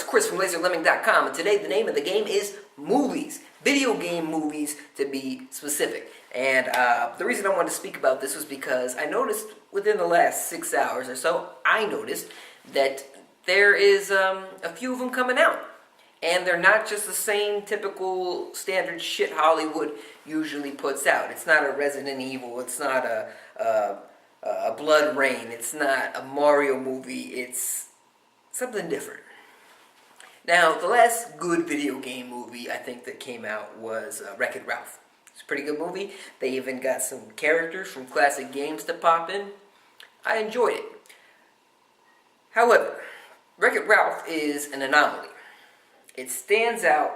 it's Chris from LaserLemming.com, and today the name of the game is movies. Video game movies, to be specific. And the reason I wanted to speak about this was because I noticed within the last 6 hours or so, I noticed that there is a few of them coming out. And they're not just the same typical standard shit Hollywood usually puts out. It's not a Resident Evil, it's not a Blood Rain, it's not a Mario movie, it's something different. Now, the last good video game movie I think that came out was Wreck-It Ralph. It's a pretty good movie. They even got some characters from classic games to pop in. I enjoyed it. However, Wreck-It Ralph is an anomaly. It stands out.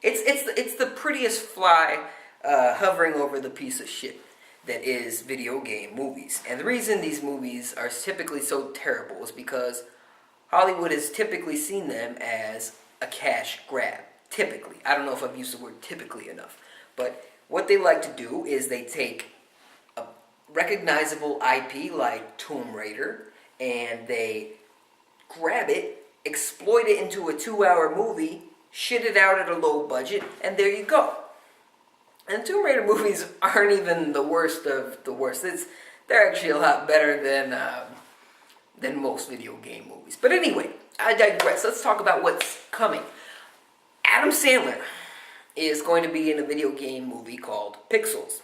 It's the prettiest fly hovering over the piece of shit that is video game movies. And the reason these movies are typically so terrible is because Hollywood has typically seen them as a cash grab. Typically. I don't know if I've used the word typically enough. But what they like to do is they take a recognizable IP like Tomb Raider and they grab it, exploit it into a 2-hour movie, shit it out at a low budget, and there you go. And Tomb Raider movies aren't even the worst of the worst. They're actually a lot better than most video game movies. But anyway, I digress. Let's talk about what's coming. Adam Sandler is going to be in a video game movie called Pixels.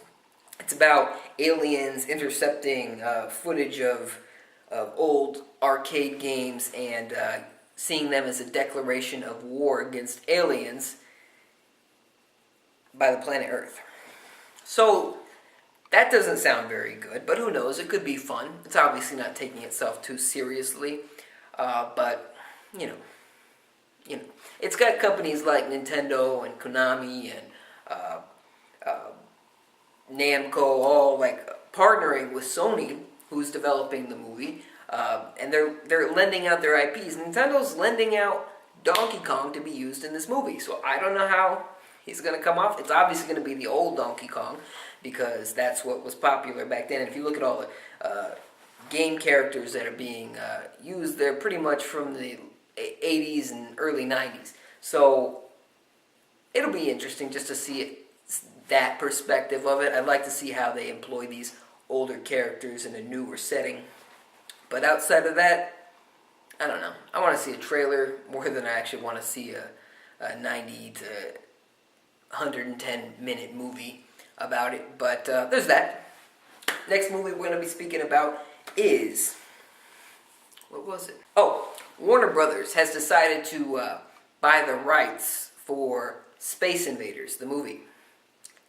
It's about aliens intercepting footage of old arcade games and seeing them as a declaration of war against aliens by the planet Earth. So, that doesn't sound very good, but who knows, it could be fun. It's obviously not taking itself too seriously, but, you know. It's got companies like Nintendo and Konami and Namco all like partnering with Sony, who's developing the movie, and they're lending out their IPs. Nintendo's lending out Donkey Kong to be used in this movie, so I don't know how he's going to come off. It's obviously going to be the old Donkey Kong, because that's what was popular back then. And if you look at all the game characters that are being used, they're pretty much from the 80s and early 90s. So it'll be interesting just to see it, that perspective of it. I'd like to see how they employ these older characters in a newer setting. But outside of that, I don't know. I want to see a trailer more than I actually want to see a 90 to 110 minute movie about it. But there's that. Next movie we're going to be speaking about is, what was it? Oh, Warner Brothers has decided to buy the rights for Space Invaders, the movie.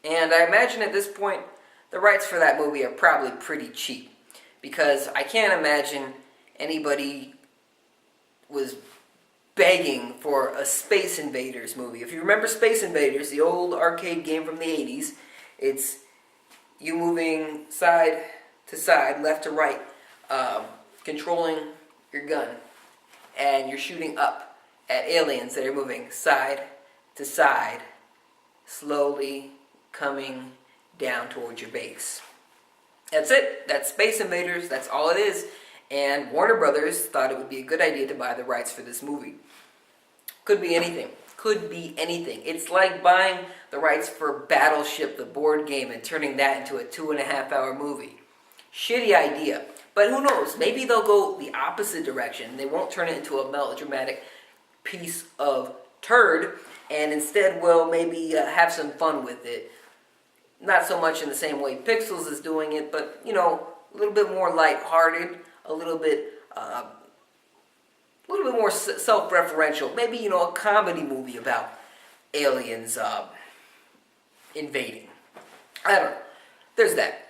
And I imagine at this point, the rights for that movie are probably pretty cheap. Because I can't imagine anybody was begging for a Space Invaders movie. If you remember Space Invaders, the old arcade game from the 80s, it's you moving side to side, left to right, controlling your gun, and you're shooting up at aliens that are moving side to side, slowly coming down towards your base. That's it. That's Space Invaders. That's all it is. And Warner Brothers thought it would be a good idea to buy the rights for this movie. Could be anything. Could be anything. It's like buying the rights for Battleship, the board game, and turning that into a 2.5-hour movie. Shitty idea. But who knows? Maybe they'll go the opposite direction. They won't turn it into a melodramatic piece of turd, and instead will maybe have some fun with it. Not so much in the same way Pixels is doing it, but, you know, a little bit more lighthearted, a little bit more self-referential. Maybe, you know, a comedy movie about aliens invading. I don't know. There's that.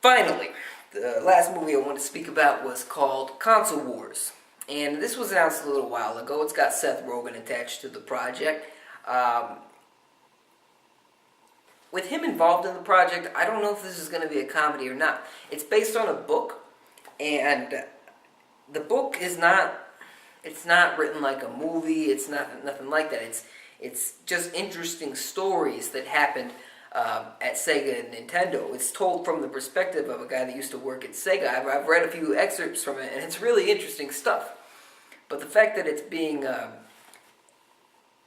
Finally, the last movie I want to speak about was called Console Wars. And this was announced a little while ago. It's got Seth Rogen attached to the project. With him involved in the project, I don't know if this is going to be a comedy or not. It's based on a book, and the book is not, it's not written like a movie, it's nothing like that. It's just interesting stories that happened at Sega and Nintendo. It's told from the perspective of a guy that used to work at Sega. I've read a few excerpts from it, and it's really interesting stuff. But the fact that it's being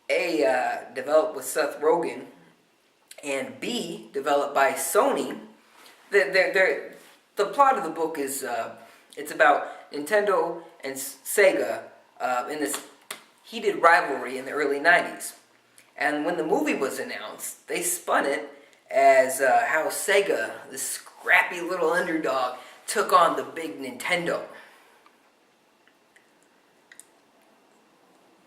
developed with Seth Rogen, and B, developed by Sony, the plot of the book is it's about Nintendo and Sega in this heated rivalry in the early 90s. And when the movie was announced, they spun it as how Sega, this scrappy little underdog, took on the big Nintendo.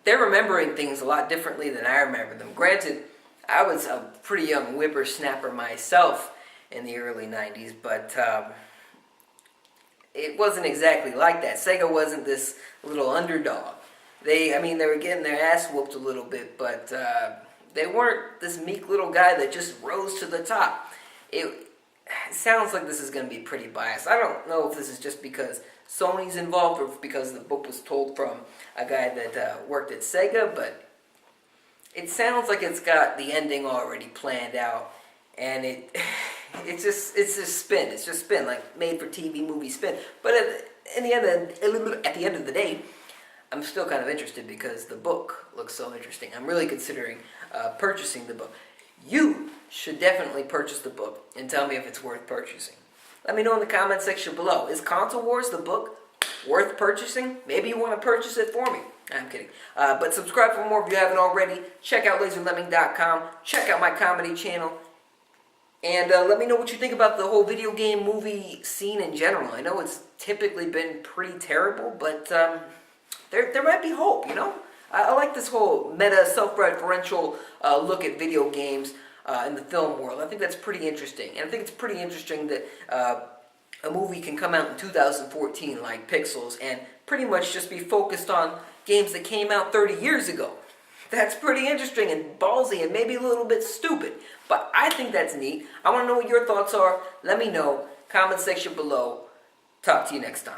They're remembering things a lot differently than I remember them. Granted, I was a pretty young whippersnapper myself in the early 90s, but it wasn't exactly like that. Sega wasn't this little underdog. They were getting their ass whooped a little bit, but they weren't this meek little guy that just rose to the top. It sounds like this is going to be pretty biased. I don't know if this is just because Sony's involved or because the book was told from a guy that worked at Sega, but it sounds like it's got the ending already planned out, and it's just spin. It's just spin, like made for TV movie spin. But at the end of the day, I'm still kind of interested because the book looks so interesting. I'm really considering purchasing the book. You should definitely purchase the book and tell me if it's worth purchasing. Let me know in the comment section below. Is Console Wars, the book, worth purchasing? Maybe you want to purchase it for me. I'm kidding. But subscribe for more if you haven't already. Check out LaserLemming.com. Check out my comedy channel. And let me know what you think about the whole video game movie scene in general. I know it's typically been pretty terrible, but there might be hope, you know? I like this whole meta, self-referential look at video games in the film world. I think that's pretty interesting. And I think it's pretty interesting that a movie can come out in 2014 like Pixels and pretty much just be focused on games that came out 30 years ago. That's pretty interesting and ballsy and maybe a little bit stupid. But I think that's neat. I want to know what your thoughts are. Let me know. Comment section below. Talk to you next time.